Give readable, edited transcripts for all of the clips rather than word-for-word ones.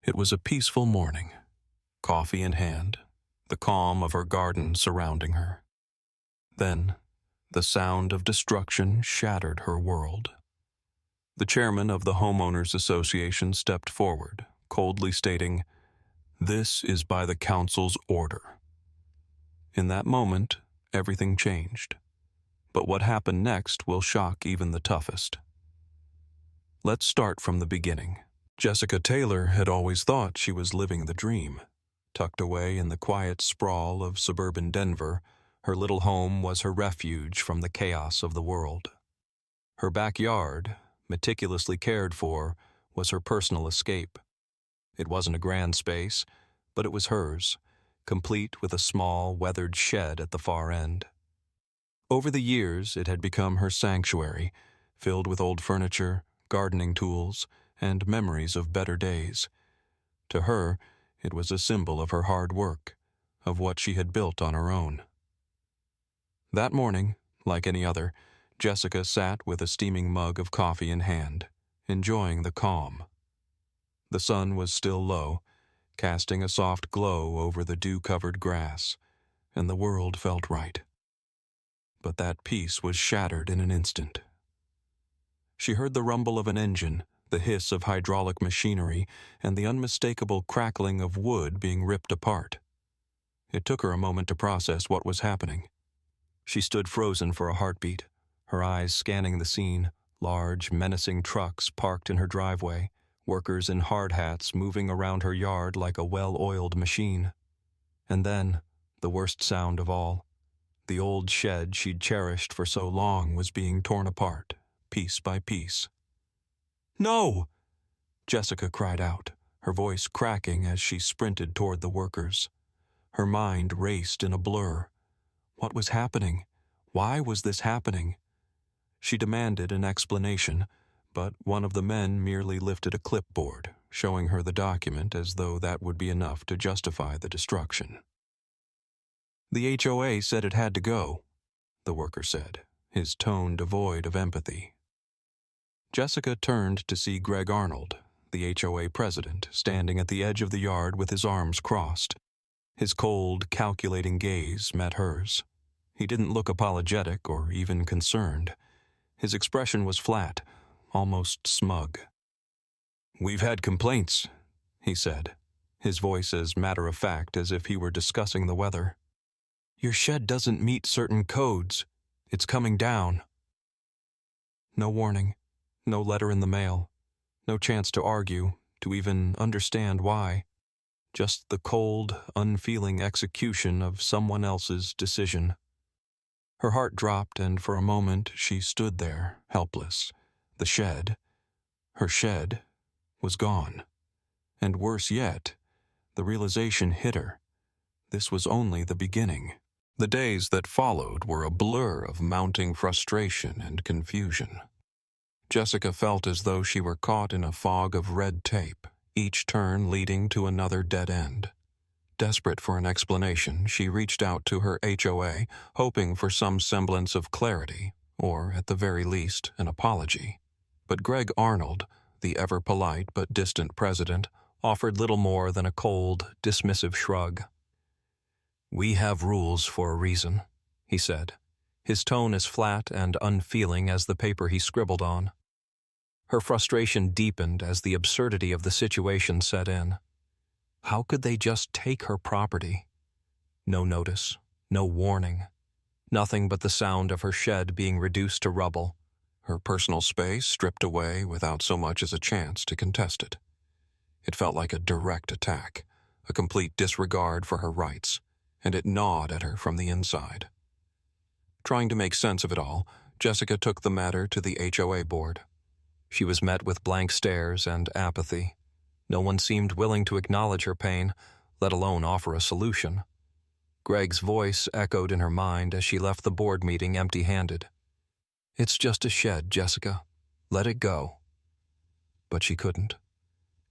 It was a peaceful morning, coffee in hand, the calm of her garden surrounding her. Then, the sound of destruction shattered her world. The chairman of the Homeowners Association stepped forward, coldly stating, "This is by the council's order." In that moment, everything changed. But what happened next will shock even the toughest. Let's start from the beginning. Jessica Taylor had always thought she was living the dream. Tucked away in the quiet sprawl of suburban Denver, her little home was her refuge from the chaos of the world. Her backyard, meticulously cared for, was her personal escape. It wasn't a grand space, but it was hers, complete with a small, weathered shed at the far end. Over the years, it had become her sanctuary, filled with old furniture, gardening tools, and memories of better days. To her, it was a symbol of her hard work, of what she had built on her own. That morning, like any other, Jessica sat with a steaming mug of coffee in hand, enjoying the calm. The sun was still low, casting a soft glow over the dew-covered grass, and the world felt right. But that peace was shattered in an instant. She heard the rumble of an engine, the hiss of hydraulic machinery, and the unmistakable crackling of wood being ripped apart. It took her a moment to process what was happening. She stood frozen for a heartbeat, her eyes scanning the scene, large, menacing trucks parked in her driveway, workers in hard hats moving around her yard like a well-oiled machine. And then, the worst sound of all, the old shed she'd cherished for so long was being torn apart, piece by piece. "No!" Jessica cried out, her voice cracking as she sprinted toward the workers. Her mind raced in a blur. What was happening? Why was this happening? She demanded an explanation, but one of the men merely lifted a clipboard, showing her the document as though that would be enough to justify the destruction. "The HOA said it had to go," the worker said, his tone devoid of empathy. Jessica turned to see Greg Arnold, the HOA president, standing at the edge of the yard with his arms crossed. His cold, calculating gaze met hers. He didn't look apologetic or even concerned. His expression was flat, almost smug. "We've had complaints," he said, his voice as matter-of-fact as if he were discussing the weather. "Your shed doesn't meet certain codes. It's coming down." No warning. No letter in the mail, no chance to argue, to even understand why. Just the cold, unfeeling execution of someone else's decision. Her heart dropped, and for a moment she stood there, helpless. The shed, her shed, was gone. And worse yet, the realization hit her. This was only the beginning. The days that followed were a blur of mounting frustration and confusion. Jessica felt as though she were caught in a fog of red tape, each turn leading to another dead end. Desperate for an explanation, she reached out to her HOA, hoping for some semblance of clarity, or, at the very least, an apology. But Greg Arnold, the ever-polite but distant president, offered little more than a cold, dismissive shrug. "We have rules for a reason," he said, his tone as flat and unfeeling as the paper he scribbled on. Her frustration deepened as the absurdity of the situation set in. How could they just take her property? No notice, no warning, nothing but the sound of her shed being reduced to rubble, her personal space stripped away without so much as a chance to contest it. It felt like a direct attack, a complete disregard for her rights, and it gnawed at her from the inside. Trying to make sense of it all, Jessica took the matter to the HOA board. She was met with blank stares and apathy. No one seemed willing to acknowledge her pain, let alone offer a solution. Greg's voice echoed in her mind as she left the board meeting empty-handed. "It's just a shed, Jessica. Let it go." But she couldn't.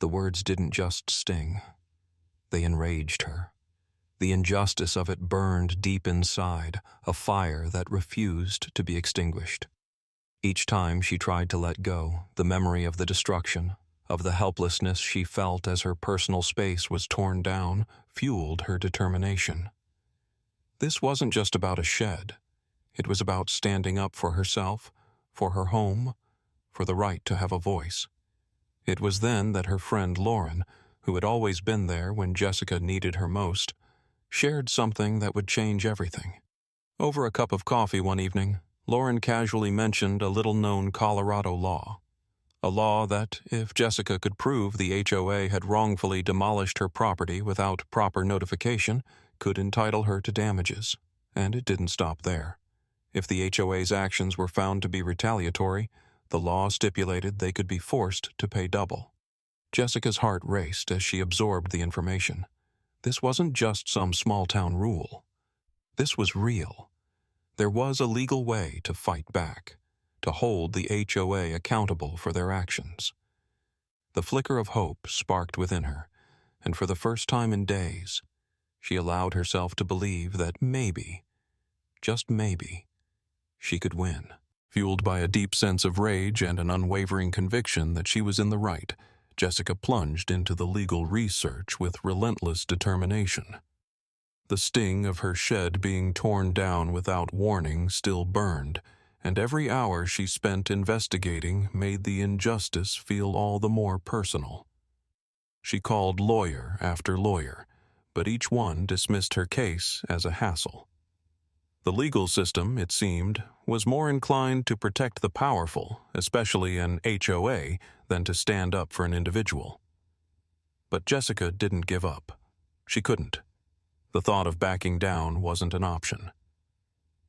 The words didn't just sting. They enraged her. The injustice of it burned deep inside, a fire that refused to be extinguished. Each time she tried to let go, the memory of the destruction, of the helplessness she felt as her personal space was torn down, fueled her determination. This wasn't just about a shed. It was about standing up for herself, for her home, for the right to have a voice. It was then that her friend Lauren, who had always been there when Jessica needed her most, shared something that would change everything. Over a cup of coffee one evening, Lauren casually mentioned a little-known Colorado law. A law that, if Jessica could prove the HOA had wrongfully demolished her property without proper notification, could entitle her to damages. And it didn't stop there. If the HOA's actions were found to be retaliatory, the law stipulated they could be forced to pay double. Jessica's heart raced as she absorbed the information. This wasn't just some small-town rule. This was real. There was a legal way to fight back, to hold the HOA accountable for their actions. The flicker of hope sparked within her, and for the first time in days, she allowed herself to believe that maybe, just maybe, she could win. Fueled by a deep sense of rage and an unwavering conviction that she was in the right, Jessica plunged into the legal research with relentless determination. The sting of her shed being torn down without warning still burned, and every hour she spent investigating made the injustice feel all the more personal. She called lawyer after lawyer, but each one dismissed her case as a hassle. The legal system, it seemed, was more inclined to protect the powerful, especially an HOA, than to stand up for an individual. But Jessica didn't give up. She couldn't. The thought of backing down wasn't an option.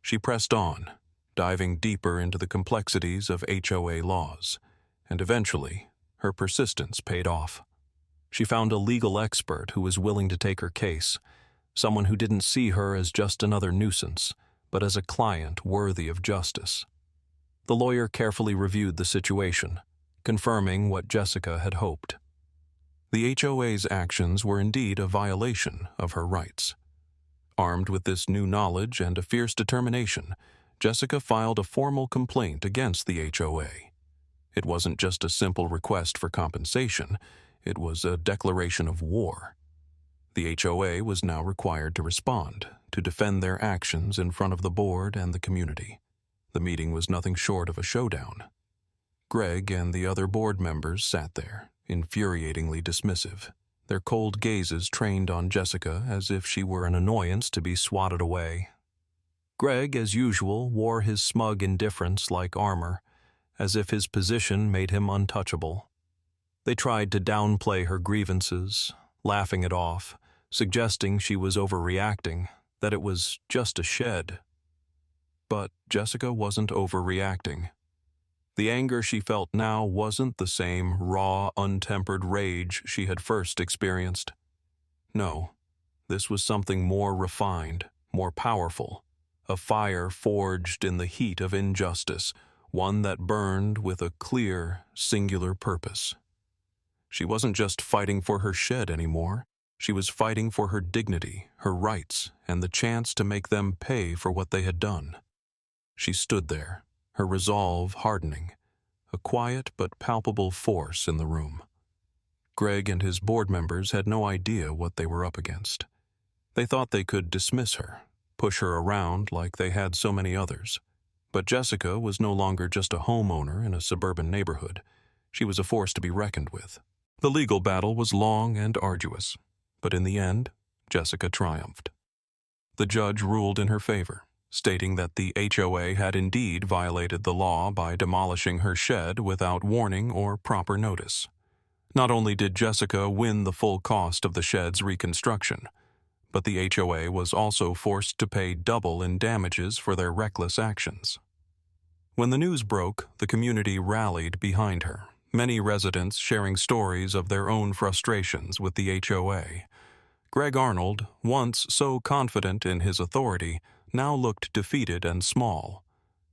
She pressed on, diving deeper into the complexities of HOA laws, and eventually, her persistence paid off. She found a legal expert who was willing to take her case, someone who didn't see her as just another nuisance, but as a client worthy of justice. The lawyer carefully reviewed the situation, confirming what Jessica had hoped. The HOA's actions were indeed a violation of her rights. Armed with this new knowledge and a fierce determination, Jessica filed a formal complaint against the HOA. It wasn't just a simple request for compensation, it was a declaration of war. The HOA was now required to respond, to defend their actions in front of the board and the community. The meeting was nothing short of a showdown. Greg and the other board members sat there, infuriatingly dismissive, their cold gazes trained on Jessica as if she were an annoyance to be swatted away. Greg, as usual, wore his smug indifference like armor, as if his position made him untouchable. They tried to downplay her grievances, laughing it off, suggesting she was overreacting, that it was just a shed. But Jessica wasn't overreacting. The anger she felt now wasn't the same raw, untempered rage she had first experienced. No, this was something more refined, more powerful, a fire forged in the heat of injustice, one that burned with a clear, singular purpose. She wasn't just fighting for her shed anymore. She was fighting for her dignity, her rights, and the chance to make them pay for what they had done. She stood there, her resolve hardening, a quiet but palpable force in the room. Greg and his board members had no idea what they were up against. They thought they could dismiss her, push her around like they had so many others. But Jessica was no longer just a homeowner in a suburban neighborhood. She was a force to be reckoned with. The legal battle was long and arduous, but in the end, Jessica triumphed. The judge ruled in her favor, stating that the HOA had indeed violated the law by demolishing her shed without warning or proper notice. Not only did Jessica win the full cost of the shed's reconstruction, but the HOA was also forced to pay double in damages for their reckless actions. When the news broke, the community rallied behind her, many residents sharing stories of their own frustrations with the HOA. Greg Arnold, once so confident in his authority, now looked defeated and small.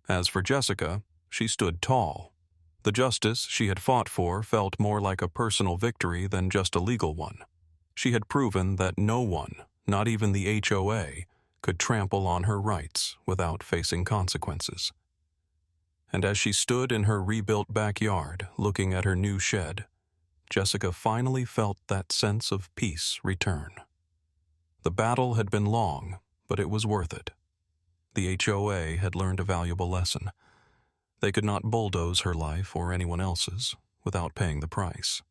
As for Jessica, she stood tall. The justice she had fought for felt more like a personal victory than just a legal one. She had proven that no one, not even the HOA, could trample on her rights without facing consequences. And as she stood in her rebuilt backyard, looking at her new shed, Jessica finally felt that sense of peace return. The battle had been long, but it was worth it. The HOA had learned a valuable lesson. They could not bulldoze her life or anyone else's without paying the price.